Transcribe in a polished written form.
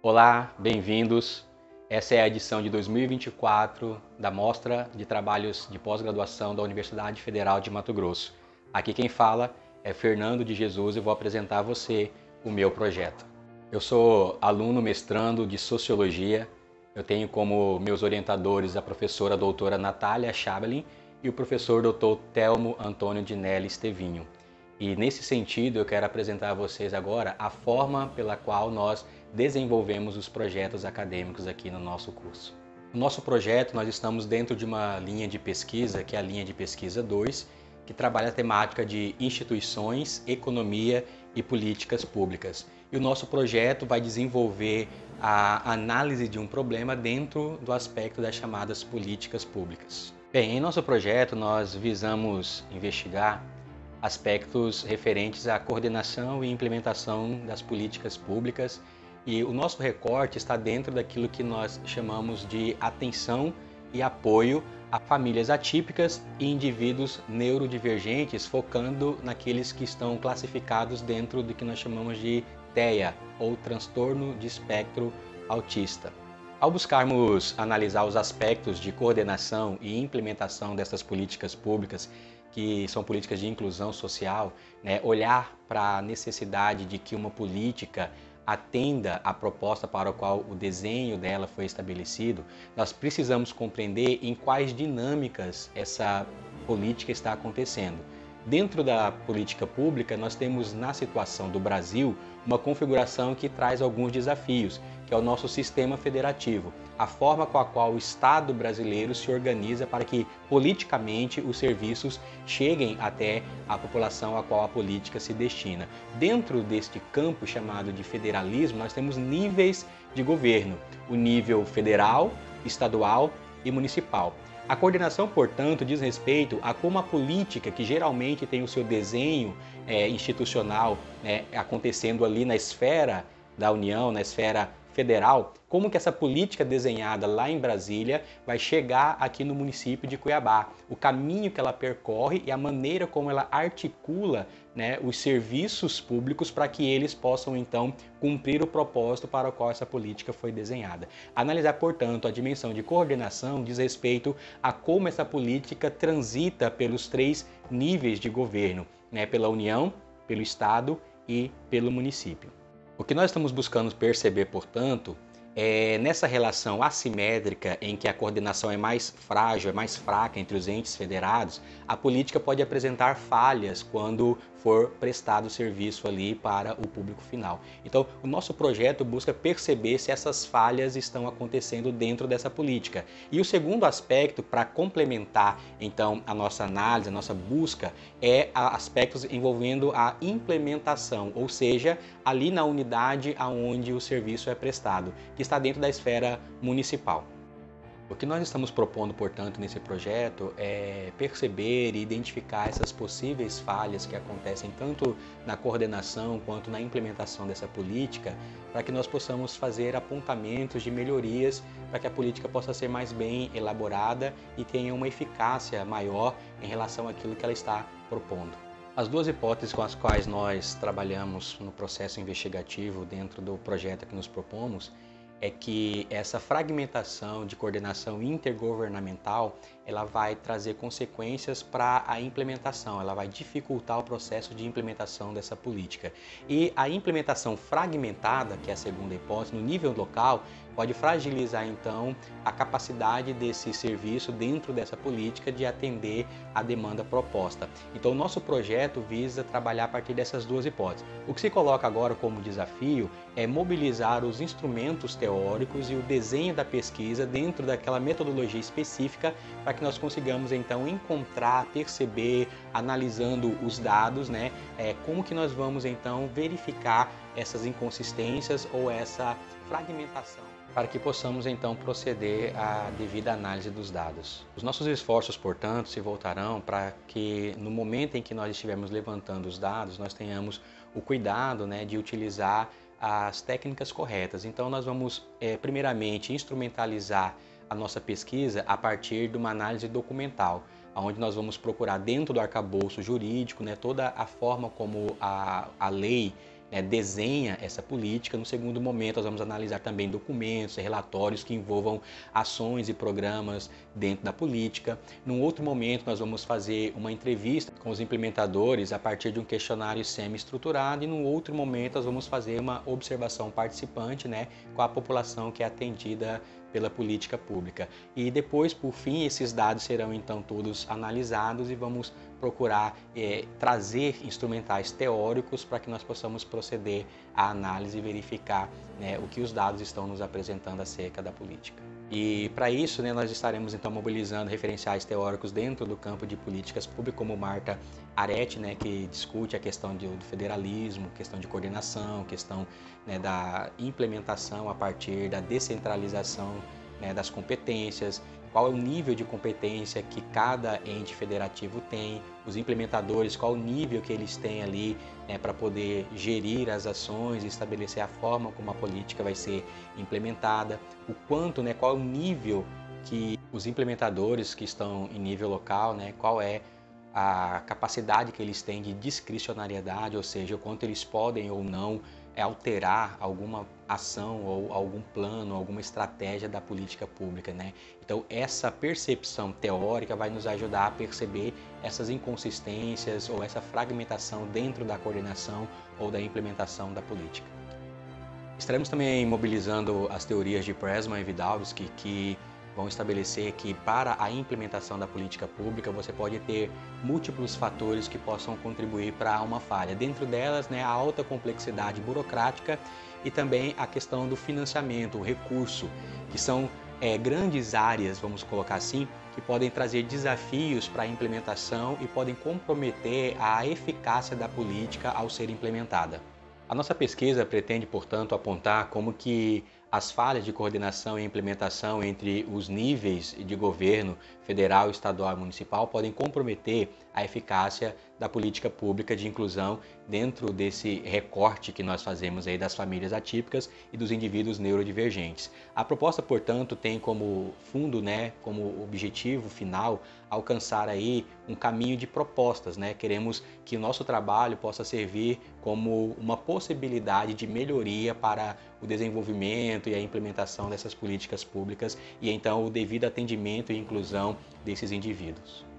Olá, bem-vindos. Essa é a edição de 2024 da Mostra de Trabalhos de Pós-Graduação da Universidade Federal de Mato Grosso. Aqui quem fala é Fernando de Jesus e vou apresentar a você o meu projeto. Eu sou aluno mestrando de Sociologia. Eu tenho como meus orientadores a professora doutora Natália Schabelin e o professor doutor Telmo Antônio Dinelli Estevinho. E nesse sentido eu quero apresentar a vocês agora a forma pela qual nós desenvolvemos os projetos acadêmicos aqui no nosso curso. No nosso projeto nós estamos dentro de uma linha de pesquisa, que é a linha de pesquisa 2, que trabalha a temática de instituições, economia e políticas públicas. E o nosso projeto vai desenvolver a análise de um problema dentro do aspecto das chamadas políticas públicas. Bem, em nosso projeto nós visamos investigar aspectos referentes à coordenação e implementação das políticas públicas, e o nosso recorte está dentro daquilo que nós chamamos de atenção e apoio a famílias atípicas e indivíduos neurodivergentes, focando naqueles que estão classificados dentro do que nós chamamos de TEA, ou transtorno de espectro autista. Ao buscarmos analisar os aspectos de coordenação e implementação dessas políticas públicas, que são políticas de inclusão social, olhar para a necessidade de que uma política atenda à proposta para a qual o desenho dela foi estabelecido, nós precisamos compreender em quais dinâmicas essa política está acontecendo. Dentro da política pública, nós temos na situação do Brasil uma configuração que traz alguns desafios, que é o nosso sistema federativo, a forma com a qual o Estado brasileiro se organiza para que politicamente os serviços cheguem até a população a qual a política se destina. Dentro deste campo chamado de federalismo, nós temos níveis de governo, o nível federal, estadual e municipal. A coordenação, portanto, diz respeito a como a política, que geralmente tem o seu desenho institucional acontecendo ali na esfera da União, na esfera federal, como que essa política desenhada lá em Brasília vai chegar aqui no município de Cuiabá, o caminho que ela percorre e a maneira como ela articula os serviços públicos para que eles possam então cumprir o propósito para o qual essa política foi desenhada. Analisar, portanto, a dimensão de coordenação diz respeito a como essa política transita pelos três níveis de governo, pela União, pelo Estado e pelo município. O que nós estamos buscando perceber, portanto, é nessa relação assimétrica em que a coordenação é mais frágil, é mais fraca entre os entes federados, a política pode apresentar falhas quando for prestado o serviço ali para o público final. Então, o nosso projeto busca perceber se essas falhas estão acontecendo dentro dessa política. E o segundo aspecto, para complementar então a nossa análise, a nossa busca, é aspectos envolvendo a implementação, ou seja, ali na unidade onde o serviço é prestado, que está dentro da esfera municipal. O que nós estamos propondo, portanto, nesse projeto é perceber e identificar essas possíveis falhas que acontecem tanto na coordenação quanto na implementação dessa política, para que nós possamos fazer apontamentos de melhorias para que a política possa ser mais bem elaborada e tenha uma eficácia maior em relação àquilo que ela está propondo. As duas hipóteses com as quais nós trabalhamos no processo investigativo dentro do projeto que nos propomos é que essa fragmentação de coordenação intergovernamental ela vai trazer consequências para a implementação, ela vai dificultar o processo de implementação dessa política. E a implementação fragmentada, que é a segunda hipótese, no nível local, pode fragilizar então a capacidade desse serviço dentro dessa política de atender a demanda proposta. Então o nosso projeto visa trabalhar a partir dessas duas hipóteses. O que se coloca agora como desafio é mobilizar os instrumentos teóricos e o desenho da pesquisa dentro daquela metodologia específica para que nós consigamos então encontrar, perceber, analisando os dados, como que nós vamos então verificar essas inconsistências ou essa fragmentação, para que possamos então proceder à devida análise dos dados. Os nossos esforços, portanto, se voltarão para que no momento em que nós estivermos levantando os dados, nós tenhamos o cuidado de utilizar as técnicas corretas. Então nós vamos primeiramente instrumentalizar a nossa pesquisa a partir de uma análise documental, onde nós vamos procurar dentro do arcabouço jurídico toda a forma como a lei desenha essa política. No segundo momento, nós vamos analisar também documentos e relatórios que envolvam ações e programas dentro da política. Num outro momento, nós vamos fazer uma entrevista com os implementadores a partir de um questionário semi-estruturado, e num outro momento, nós vamos fazer uma observação participante, com a população que é atendida pela política pública. E depois, por fim, esses dados serão então todos analisados e vamos procurar trazer instrumentais teóricos para que nós possamos proceder à análise e verificar o que os dados estão nos apresentando acerca da política. E para isso, nós estaremos então mobilizando referenciais teóricos dentro do campo de políticas públicas, como Marta Aretti, que discute a questão do federalismo, questão de coordenação, questão da implementação a partir da descentralização das competências, qual é o nível de competência que cada ente federativo tem, os implementadores, qual o nível que eles têm ali para poder gerir as ações e estabelecer a forma como a política vai ser implementada, o quanto, qual é o nível que os implementadores que estão em nível local, qual é a capacidade que eles têm de discricionariedade, ou seja, o quanto eles podem ou não alterar alguma ação ou algum plano, alguma estratégia da política pública, Então, essa percepção teórica vai nos ajudar a perceber essas inconsistências ou essa fragmentação dentro da coordenação ou da implementação da política. Estaremos também mobilizando as teorias de Pressman e Widawski, que vão estabelecer que para a implementação da política pública você pode ter múltiplos fatores que possam contribuir para uma falha. Dentro delas, a alta complexidade burocrática e também a questão do financiamento, o recurso, que são grandes áreas, vamos colocar assim, que podem trazer desafios para a implementação e podem comprometer a eficácia da política ao ser implementada. A nossa pesquisa pretende, portanto, apontar como que as falhas de coordenação e implementação entre os níveis de governo federal, estadual e municipal podem comprometer a eficácia da política pública de inclusão dentro desse recorte que nós fazemos aí das famílias atípicas e dos indivíduos neurodivergentes. A proposta, portanto, tem como fundo, como objetivo final, alcançar aí um caminho de propostas, Queremos que o nosso trabalho possa servir como uma possibilidade de melhoria para o desenvolvimento e a implementação dessas políticas públicas e então o devido atendimento e inclusão desses indivíduos.